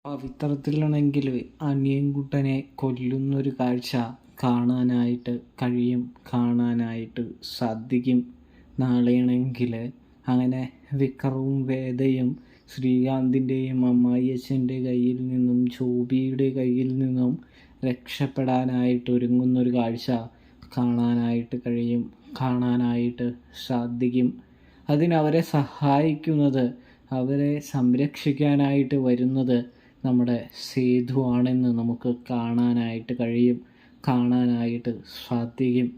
പവിത്രത്തിലാണെങ്കിൽ അനിയൻകുട്ടനെ കൊല്ലുന്നൊരു കാഴ്ച കാണാനായിട്ട് സാധിക്കും. നാളെയാണെങ്കിൽ അങ്ങനെ വിക്രവും വേദയും ശ്രീകാന്തിൻ്റെയും അമ്മായിയച്ഛൻ്റെ കയ്യിൽ നിന്നും ജോബിയുടെ കയ്യിൽ നിന്നും രക്ഷപ്പെടാനായിട്ട് ഒരുങ്ങുന്നൊരു കാഴ്ച കാണാനായിട്ട് സാധിക്കും. അതിനവരെ സഹായിക്കുന്നത്, അവരെ സംരക്ഷിക്കാനായിട്ട് വരുന്നത് നമ്മുടെ സേതു ആണെന്ന് നമുക്ക് കാണാനായിട്ട് സാധിക്കും.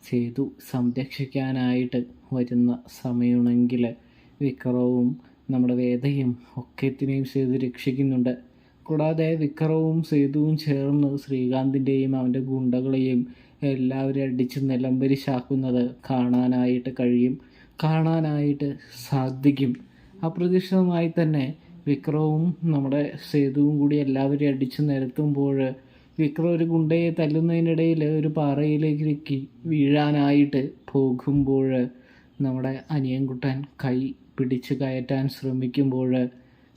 സേതു സംരക്ഷിക്കാനായിട്ട് വരുന്ന സമയമാണെങ്കിൽ വിക്രവും നമ്മുടെ വേദയും ഒക്കത്തിനെയും സേതു രക്ഷിക്കുന്നുണ്ട്. കൂടാതെ വിക്രവും സേതുവും ചേർന്ന് ശ്രീകാന്തിൻ്റെയും അവൻ്റെ ഗുണ്ടകളെയും എല്ലാവരും അടിച്ച് നിലംപരിശാക്കുന്നത് കാണാനായിട്ട് സാധിക്കും. അപ്രതീക്ഷിതമായി തന്നെ വിക്രവും നമ്മുടെ സേതുവും കൂടി എല്ലാവരെയും അടിച്ചു നിരത്തുമ്പോൾ വിക്രം ഒരു ഗുണ്ടയെ തല്ലുന്നതിനിടയിൽ ഒരു പാറയിലേക്ക് വീഴാനായിട്ട് പോകുമ്പോൾ നമ്മുടെ അനിയൻകുട്ടൻ കൈ പിടിച്ച് കയറ്റാൻ ശ്രമിക്കുമ്പോൾ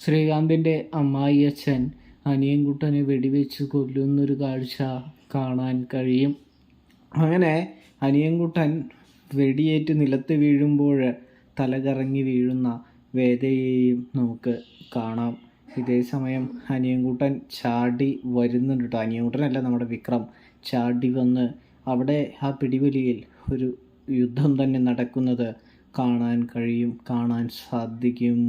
ശ്രീകാന്തിൻ്റെ അമ്മായിയച്ഛൻ അനിയൻകുട്ടനെ വെടിവെച്ച് കൊല്ലുന്നൊരു കാഴ്ച കാണാൻ കഴിയും. അങ്ങനെ അനിയൻകുട്ടൻ വെടിയേറ്റ് നിലത്ത് വീഴുമ്പോൾ തലകറങ്ങി വീഴുന്ന വേദയെയും നമുക്ക് കാണാം. ഇതേ സമയം അനിയൻകുട്ടൻ ചാടി വരുന്നുണ്ട് കേട്ടോ. അനിയൻകുട്ടനല്ല, നമ്മുടെ വിക്രം ചാടി വന്ന് അവിടെ ആ പിടിവലിയിൽ ഒരു യുദ്ധം തന്നെ നടക്കുന്നത് കാണാൻ സാധിക്കും.